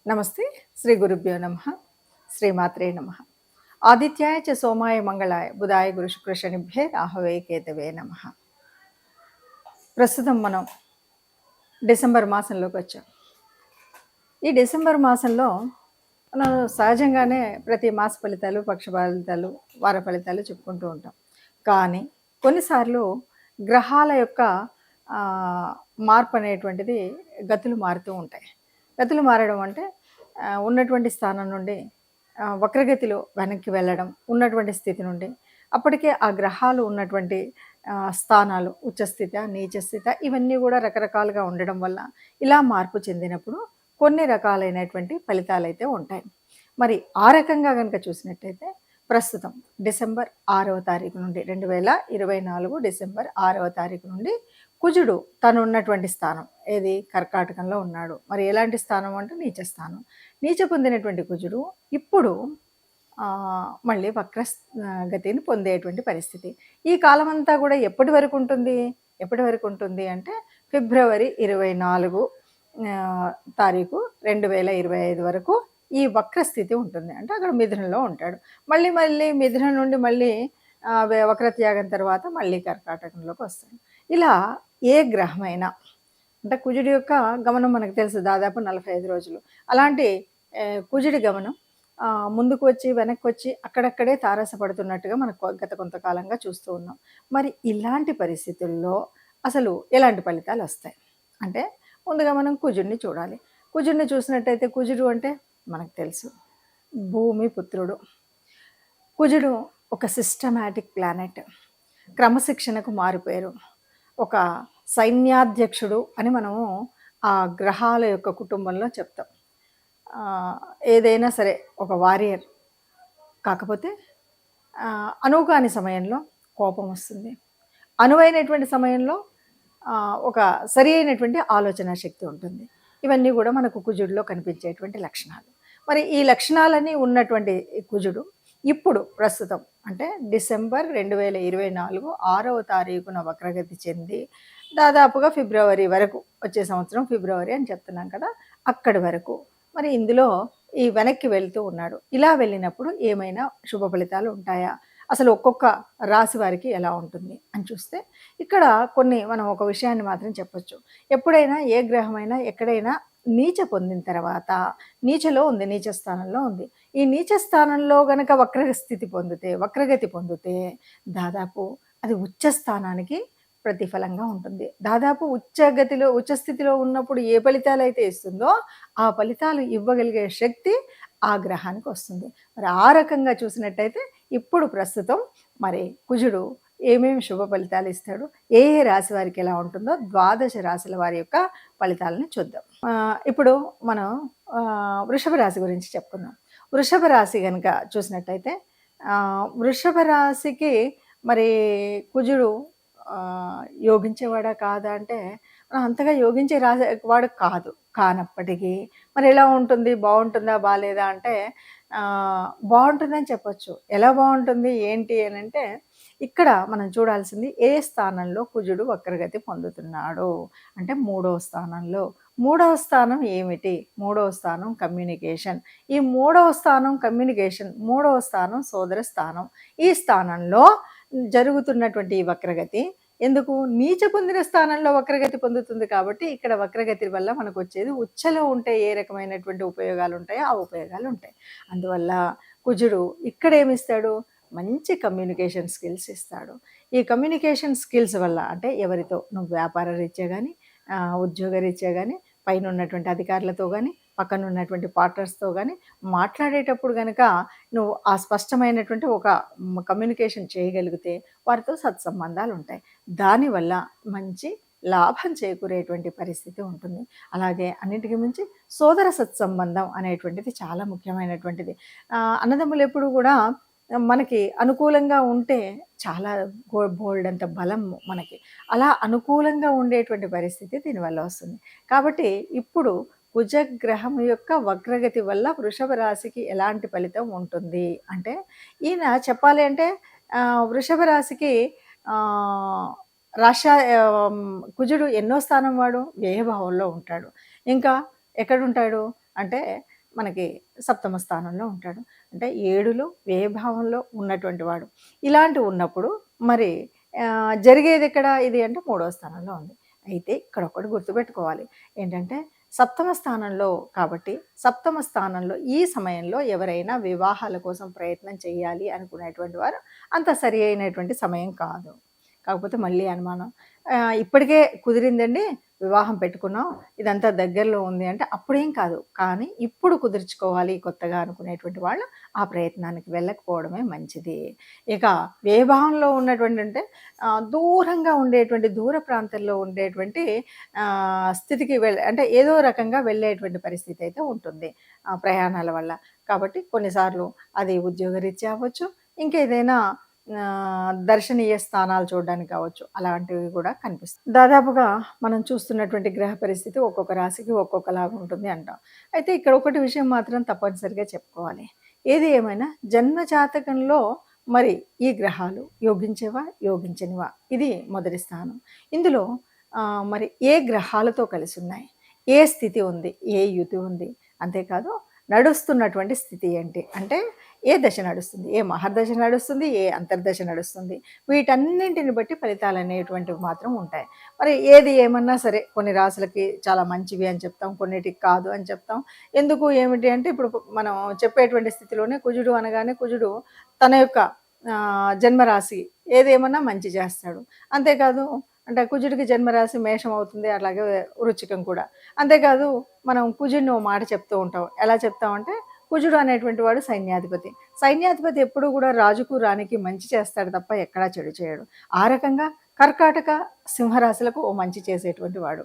నమస్తే. శ్రీ గురుభ్యో నమః. శ్రీమాత్రే నమః. ఆదిత్యాయ చ సోమాయ మంగళాయ బుధాయ గురు శుక్ర శనిభ్యే రాహవే కేతవే నమః. ప్రస్తుతం మనం డిసెంబర్ మాసంలోకి వచ్చాం. ఈ డిసెంబర్ మాసంలో మనం సహజంగానే ప్రతి మాస ఫలితాలు, పక్ష ఫలితాలు, వార ఫలితాలు చెప్పుకుంటూ ఉంటాం. కానీ కొన్నిసార్లు గ్రహాల యొక్క మార్పు అనేటువంటిది గతులు మారుతూ ఉంటాయి. గతులు మారడం అంటే ఉన్నటువంటి స్థానం నుండి వక్రగతిలో వెనక్కి వెళ్ళడం, ఉన్నటువంటి స్థితి నుండి అప్పటికే ఆ గ్రహాలు ఉన్నటువంటి స్థానాలు ఉచ్చస్థిత, నీచస్థిత ఇవన్నీ కూడా రకరకాలుగా ఉండడం వల్ల ఇలా మార్పు చెందినప్పుడు కొన్ని రకాలైనటువంటి ఫలితాలైతే ఉంటాయి. మరి ఆ రకంగా కనుక చూసినట్టయితే ప్రస్తుతం డిసెంబర్ 6వ తారీఖు నుండి 2024 డిసెంబర్ 6వ తారీఖు నుండి కుజుడు తను ఉన్నటువంటి స్థానం ఏది కర్కాటకంలో ఉన్నాడు. మరి ఎలాంటి స్థానం అంటే నీచ స్థానం. నీచ పొందినటువంటి కుజుడు ఇప్పుడు మళ్ళీ వక్ర గతిని పొందేటువంటి పరిస్థితి. ఈ కాలం అంతా కూడా ఎప్పటి వరకు ఉంటుంది అంటే ఫిబ్రవరి 24 తారీఖు 2025 వరకు ఈ వక్ర స్థితి ఉంటుంది. అంటే అక్కడ మిథునంలో ఉంటాడు. మళ్ళీ మిథునం నుండి మళ్ళీ వక్రత్యాగం తర్వాత మళ్ళీ కర్కాటకంలోకి వస్తాడు. ఇలా ఏ గ్రహమైనా అంటే కుజుడి యొక్క గమనం మనకు తెలుసు దాదాపు 45 రోజులు. అలాంటి కుజుడి గమనం ముందుకు వచ్చి వెనక్కి వచ్చి అక్కడక్కడే తారసపడుతున్నట్టుగా మనకు గత కొంతకాలంగా చూస్తూ ఉన్నాం. మరి ఇలాంటి పరిస్థితుల్లో అసలు ఎలాంటి ఫలితాలు వస్తాయి అంటే ముందుగా మనం కుజుడిని చూడాలి. కుజుడిని చూసినట్టయితే కుజుడు అంటే మనకు తెలుసు భూమి పుత్రుడు. కుజుడు ఒక సిస్టమాటిక్ ప్లానెట్, క్రమశిక్షణకు మారిపోయారు, ఒక సైన్యాధ్యక్షుడు అని మనము ఆ గ్రహాల యొక్క కుటుంబంలో చెప్తాం. ఏదైనా సరే ఒక వారియర్. కాకపోతే అనువుకాని సమయంలో కోపం వస్తుంది, అనువైనటువంటి సమయంలో ఒక సరి అయినటువంటి ఆలోచన శక్తి ఉంటుంది. ఇవన్నీ కూడా మనకు కుజుడిలో కనిపించేటువంటి లక్షణాలు. మరి ఈ లక్షణాలన్నీ ఉన్నటువంటి కుజుడు ఇప్పుడు ప్రస్తుతం అంటే డిసెంబర్ 2024 6వ తారీఖున వక్రగతి చెంది దాదాపుగా ఫిబ్రవరి వరకు, వచ్చే సంవత్సరం ఫిబ్రవరి అని చెప్తున్నాం కదా, అక్కడి వరకు మరి ఇందులో ఈ వెనక్కి వెళ్తూ ఉన్నాడు. ఇలా వెళ్ళినప్పుడు ఏమైనా శుభ ఫలితాలు ఉంటాయా, అసలు ఒక్కొక్క రాశి వారికి ఎలా ఉంటుంది అని చూస్తే ఇక్కడ మనం ఒక విషయాన్ని మాత్రం చెప్పొచ్చు. ఎప్పుడైనా ఏ గ్రహమైనా ఎక్కడైనా నీచ పొందిన తర్వాత నీచలో ఉంది, నీచ స్థానంలో ఉంది. ఈ నీచ స్థానంలో గనక వక్రగతి పొందితే దాదాపు అది ఉచ్చ స్థానానికి ప్రతిఫలంగా ఉంటుంది. దాదాపు ఉచ్చస్థితిలో ఉన్నప్పుడు ఏ ఫలితాలు అయితే ఇస్తుందో ఆ ఫలితాలు ఇవ్వగలిగే శక్తి ఆ గ్రహానికి వస్తుంది. మరి ఆ రకంగా చూసినట్టయితే ఇప్పుడు ప్రస్తుతం మరి కుజుడు ఏమేమి శుభ ఫలితాలు ఇస్తాడు, ఏ రాశి వారికి ఎలా ఉంటుందో 12 రాశుల వారి యొక్క ఫలితాలను చూద్దాం. ఇప్పుడు మనం వృషభ రాశి గురించి చెప్పుకుందాం. వృషభ రాశి కనుక చూసినట్టయితే వృషభ రాశికి మరి కుజుడు యోగించేవాడా కాదా అంటే అంతగా యోగించే వాడు కానప్పటికీ మరి ఎలా ఉంటుంది, బాగుంటుందా బాగాలేదా అంటే బాగుంటుందని చెప్పొచ్చు. ఎలా బాగుంటుంది ఏంటి అని అంటే ఇక్కడ మనం చూడాల్సింది ఏ స్థానంలో కుజుడు వక్రగతి పొందుతున్నాడు అంటే 3వ స్థానంలో. 3వ స్థానం ఏమిటి? 3వ స్థానం కమ్యూనికేషన్. ఈ 3వ స్థానం కమ్యూనికేషన్, 3వ స్థానం సోదర స్థానం. ఈ స్థానంలో జరుగుతున్నటువంటి ఈ వక్రగతి ఎందుకు నీచ పొందిన స్థానంలో వక్రగతి పొందుతుంది కాబట్టి ఇక్కడ వక్రగతి వల్ల మనకు వచ్చేది ఉచ్చలో ఉంటే ఏ రకమైనటువంటి ఉపయోగాలు ఉంటాయో ఆ ఉపయోగాలు ఉంటాయి. అందువల్ల కుజుడు ఇక్కడ ఏమిస్తాడు, మంచి కమ్యూనికేషన్ స్కిల్స్ ఇస్తాడు. ఈ కమ్యూనికేషన్ స్కిల్స్ వల్ల అంటే ఎవరితో నువ్వు వ్యాపార రీత్యా కానీ ఉద్యోగ రీత్యా కానీ పైన ఉన్నటువంటి అధికారులతో కానీ పక్కన ఉన్నటువంటి పార్ట్నర్స్తో కానీ మాట్లాడేటప్పుడు కనుక నువ్వు ఆ స్పష్టమైనటువంటి ఒక కమ్యూనికేషన్ చేయగలిగితే వారితో సత్సంబంధాలు ఉంటాయి. దానివల్ల మంచి లాభం చేకూరేటువంటి పరిస్థితి ఉంటుంది. అలాగే అన్నింటికి మించి సోదర సత్సంబంధం అనేటువంటిది చాలా ముఖ్యమైనటువంటిది. అన్నదమ్ములు ఎప్పుడు కూడా మనకి అనుకూలంగా ఉంటే చాలా బోల్డ్ అంత బలం మనకి, అలా అనుకూలంగా ఉండేటువంటి పరిస్థితి దీనివల్ల వస్తుంది. కాబట్టి ఇప్పుడు కుజగ్రహం యొక్క వక్రగతి వల్ల వృషభ రాశికి ఎలాంటి ఫలితం ఉంటుంది అంటే ఈయన చెప్పాలి అంటే వృషభ రాశికి కుజుడు ఎన్నో స్థానం వాడు వ్యయభావంలో ఉంటాడు. ఇంకా ఎక్కడుంటాడు అంటే మనకి సప్తమ స్థానంలో ఉంటాడు. అంటే 7లో వ్యయభావంలో ఉన్నటువంటి వాడు. ఇలాంటివి ఉన్నప్పుడు మరి జరిగేదెక్కడ ఇది అంటే మూడవ స్థానంలో ఉంది. అయితే ఇక్కడ ఒకటి గుర్తుపెట్టుకోవాలి. ఏంటంటే సప్తమ స్థానంలో కాబట్టి, సప్తమ స్థానంలో ఈ సమయంలో ఎవరైనా వివాహాల కోసం ప్రయత్నం చేయాలి అనుకునేటువంటి వారు అంత సరి అయినటువంటి సమయం కాదు. కాకపోతే మళ్ళీ అనుమానం. ఇప్పటికే కుదిరిందండి, వివాహం పెట్టుకున్నాం, ఇదంతా దగ్గరలో ఉంది అంటే అప్పుడేం కాదు. కానీ ఇప్పుడు కుదుర్చుకోవాలి కొత్తగా అనుకునేటువంటి వాళ్ళు ఆ ప్రయత్నానికి వెళ్ళకపోవడమే మంచిది. ఇక వ్యయభావంలో ఉన్నటువంటి అంటే దూరంగా ఉండేటువంటి దూర ప్రాంతంలో ఉండేటువంటి స్థితికి అంటే ఏదో రకంగా వెళ్ళేటువంటి పరిస్థితి అయితే ఉంటుంది ప్రయాణాల వల్ల. కాబట్టి కొన్నిసార్లు అది ఉద్యోగరీత్యా అవ్వచ్చు, ఇంకేదైనా దర్శనీయ స్థానాలు చూడడానికి కావచ్చు, అలాంటివి కూడా కనిపిస్తాయి. దాదాపుగా మనం చూస్తున్నటువంటి గ్రహ పరిస్థితి ఒక్కొక్క రాశికి ఒక్కొక్కలాగా ఉంటుంది అంటాం. అయితే ఇక్కడ ఒకటి విషయం మాత్రం తప్పనిసరిగా చెప్పుకోవాలి. ఏది ఏమైనా జన్మ జాతకంలో మరి ఈ గ్రహాలు యోగించేవా, యోగించనివా, ఇది మొదటి స్థానం. ఇందులో మరి ఏ గ్రహాలతో కలిసి ఉన్నాయి, ఏ స్థితి ఉంది, ఏ యుతి ఉంది, అంతేకాదు నడుస్తున్నటువంటి స్థితి ఏంటి, అంటే ఏ దశ నడుస్తుంది, ఏ మహర్దశ నడుస్తుంది, ఏ అంతర్దశ నడుస్తుంది, వీటన్నింటిని బట్టి ఫలితాలు అనేటువంటివి మాత్రం ఉంటాయి. మరి ఏది ఏమన్నా సరే కొన్ని రాశులకి చాలా మంచివి అని చెప్తాం, కొన్నిటికి కాదు అని చెప్తాం. ఎందుకు ఏమిటి అంటే ఇప్పుడు మనం చెప్పేటువంటి స్థితిలోనే కుజుడు అనగానే కుజుడు తన యొక్క జన్మరాశి ఏదేమన్నా మంచి చేస్తాడు. అంతేకాదు అంటే కుజుడికి జన్మరాశి మేషం అవుతుంది, అలాగే వృచ్చికం కూడా. అంతేకాదు మనం కుజుడిని ఓ మాట చెప్తూ ఉంటాం. ఎలా చెప్తామంటే కుజుడు అనేటువంటి వాడు సైన్యాధిపతి. సైన్యాధిపతి ఎప్పుడూ కూడా రాజుకు రాణికి మంచి చేస్తాడు తప్ప ఎక్కడా చెడు చేయడు. ఆ రకంగా కర్కాటక సింహరాశులకు ఓ మంచి చేసేటువంటి వాడు.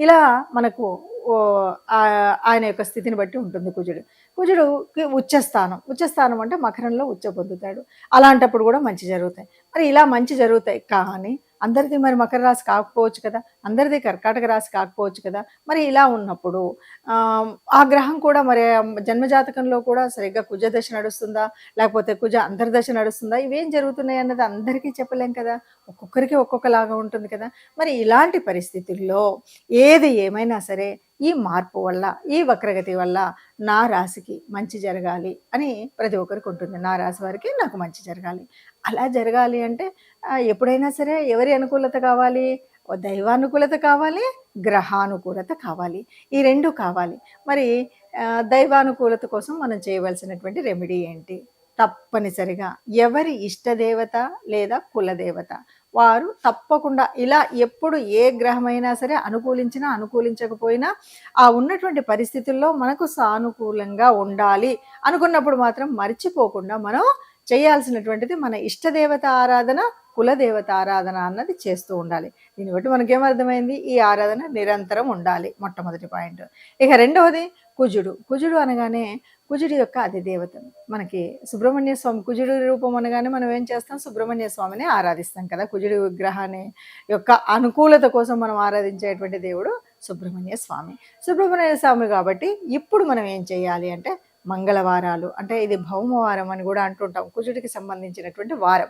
ఇలా మనకు ఆయన యొక్క స్థితిని బట్టి ఉంటుంది కుజుడు. కుజుడుకి ఉచ్చస్థానం అంటే మకరంలో ఉచ్చ పొందుతాడు. అలాంటప్పుడు కూడా మంచి జరుగుతాయి. మరి ఇలా మంచి జరుగుతాయి కానీ అందరిది మరి మకర రాశి కాకపోవచ్చు కదా, అందరిది కర్కాటక రాశి కాకపోవచ్చు కదా. మరి ఇలా ఉన్నప్పుడు ఆ గ్రహం కూడా మరి జన్మజాతకంలో కూడా సరిగ్గా కుజ దశ నడుస్తుందా, లేకపోతే కుజ అంతర్దశ నడుస్తుందా, ఇవేం జరుగుతున్నాయి అన్నది అందరికీ చెప్పలేం కదా, ఒక్కొక్కరికి ఒక్కొక్కలాగా ఉంటుంది కదా. మరి ఇలాంటి పరిస్థితుల్లో ఏది ఏమైనా సరే ఈ మార్పు వల్ల, ఈ వక్రగతి వల్ల నా రాశికి మంచి జరగాలి అని ప్రతి ఒక్కరికి ఉంటుంది. నా రాశి వారికి నాకు మంచి జరగాలి. అలా జరగాలి అంటే ఎప్పుడైనా సరే ఎవరి అనుకూలత కావాలి, దైవానుకూలత కావాలి, గ్రహానుకూలత కావాలి. ఈ 2 కావాలి. మరి దైవానుకూలత కోసం మనం చేయవలసినటువంటి రెమెడీ ఏంటి? తప్పనిసరిగా ఎవరి ఇష్టదేవత లేదా కులదేవత వారు తప్పకుండా ఇలా ఎప్పుడు ఏ గ్రహమైనా సరే అనుకూలించినా అనుకూలించకపోయినా ఆ ఉన్నటువంటి పరిస్థితుల్లో మనకు సానుకూలంగా ఉండాలి అనుకున్నప్పుడు మాత్రం మర్చిపోకుండా మనం చేయాల్సినటువంటిది మన ఇష్టదేవత ఆరాధన, కులదేవత ఆరాధన అన్నది చేస్తూ ఉండాలి. దీన్ని బట్టి మనకేమర్థమైంది, ఈ ఆరాధన నిరంతరం ఉండాలి, మొట్టమొదటి పాయింట్. ఇక రెండవది కుజుడు అనగానే కుజుడి యొక్క అధిదేవత మనకి సుబ్రహ్మణ్య స్వామి. కుజుడి రూపం అనగానే మనం ఏం చేస్తాం, సుబ్రహ్మణ్య స్వామిని ఆరాధిస్తాం కదా. కుజుడి విగ్రహాన్ని యొక్క అనుకూలత కోసం మనం ఆరాధించేటువంటి దేవుడు సుబ్రహ్మణ్య స్వామి. సుబ్రహ్మణ్య స్వామి కాబట్టి ఇప్పుడు మనం ఏం చేయాలి అంటే మంగళవారాలు, అంటే ఇది భౌమవారం అని కూడా అంటుంటాం, కుజుడికి సంబంధించినటువంటి వారం.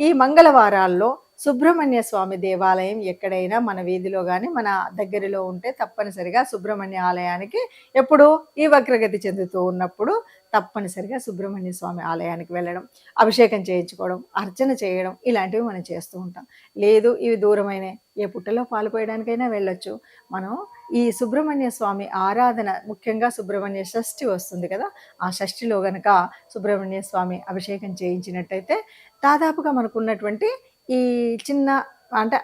ఈ మంగళవారాల్లో సుబ్రహ్మణ్య స్వామి దేవాలయం ఎక్కడైనా మన వీధిలో కానీ మన దగ్గరలో ఉంటే తప్పనిసరిగా సుబ్రహ్మణ్య ఆలయానికి ఎప్పుడు ఈ వక్రగతి చెందుతూ ఉన్నప్పుడు తప్పనిసరిగా సుబ్రహ్మణ్య స్వామి ఆలయానికి వెళ్ళడం, అభిషేకం చేయించుకోవడం, అర్చన చేయడం, ఇలాంటివి మనం చేస్తూ ఉంటాం. లేదు ఇవి దూరమైన ఏ పుట్టలో పాల్పోయడానికైనా వెళ్ళొచ్చు. మనం ఈ సుబ్రహ్మణ్య స్వామి ఆరాధన, ముఖ్యంగా సుబ్రహ్మణ్య షష్ఠి వస్తుంది కదా, ఆ షష్ఠిలో గనక సుబ్రహ్మణ్య స్వామి అభిషేకం చేయించినట్టయితే దాదాపుగా మనకున్నటువంటి ఈ చిన్న అంటే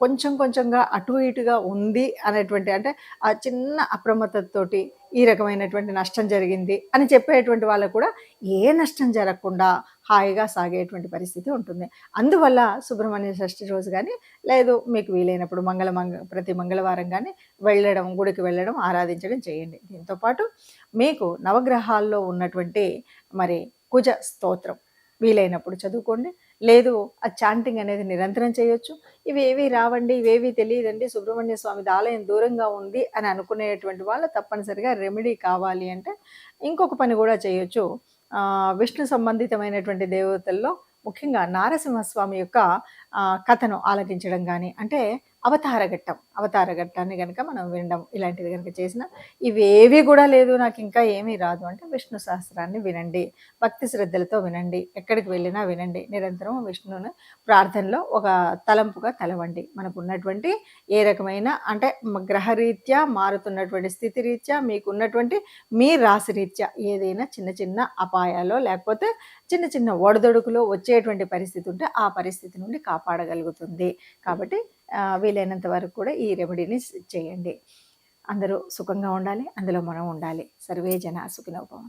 కొంచెంగా అటు ఇటుగా ఉంది అనేటువంటి, అంటే ఆ చిన్న అప్రమత్తతోటి ఈ రకమైనటువంటి నష్టం జరిగింది అని చెప్పేటువంటి వాళ్ళకు కూడా ఏ నష్టం జరగకుండా హాయిగా సాగేటువంటి పరిస్థితి ఉంటుంది. అందువల్ల సుబ్రహ్మణ్య షష్ఠి రోజు కానీ లేదు మీకు వీలైనప్పుడు ప్రతి మంగళవారం కానీ వెళ్ళడం, గుడికి వెళ్ళడం, ఆరాధించడం చేయండి. దీంతోపాటు మీకు నవగ్రహాల్లో ఉన్నటువంటి మరి కుజ స్తోత్రం వీలైనప్పుడు చదువుకోండి. లేదు ఆ చాంటింగ్ అనేది నిరంతరం చేయొచ్చు. ఇవేవి రావండి, ఇవేవి తెలియదండి, సుబ్రహ్మణ్య స్వామిది ఆలయం దూరంగా ఉంది అని అనుకునేటువంటి వాళ్ళు తప్పనిసరిగా రెమెడీ కావాలి అంటే ఇంకొక పని కూడా చేయొచ్చు. విష్ణు సంబంధితమైనటువంటి దేవతల్లో ముఖ్యంగా నారసింహస్వామి యొక్క కథను ఆలకించడం కానీ, అంటే అవతార ఘట్టాన్ని గనక మనం వినడం ఇలాంటిది గనక చేసినా ఇవేవి కూడా లేదు నాకు ఇంకా ఏమీ రాదు అంటే విష్ణు సహస్రాన్ని వినండి, భక్తి శ్రద్ధలతో వినండి, ఎక్కడికి వెళ్ళినా వినండి, నిరంతరం విష్ణువుని ప్రార్థనలో ఒక తలంపుగా తలవండి. మనకు ఉన్నటువంటి ఏ రకమైన అంటే గ్రహరీత్యా మారుతున్నటువంటి స్థితి రీత్యా మీకున్నటువంటి మీ రాశి రీత్యా ఏదైనా చిన్న చిన్న అపాయాలో లేకపోతే చిన్న చిన్న ఒడదొడుకులో వచ్చేటువంటి పరిస్థితి ఉంటే ఆ పరిస్థితి నుండి కాపాడగలుగుతుంది. కాబట్టి వీలైనంత వరకు కూడా ఈ రెమెడీని చేయండి. అందరూ సుఖంగా ఉండాలి, అందులో మనం ఉండాలి. సర్వే జన సుఖినో భవంతు.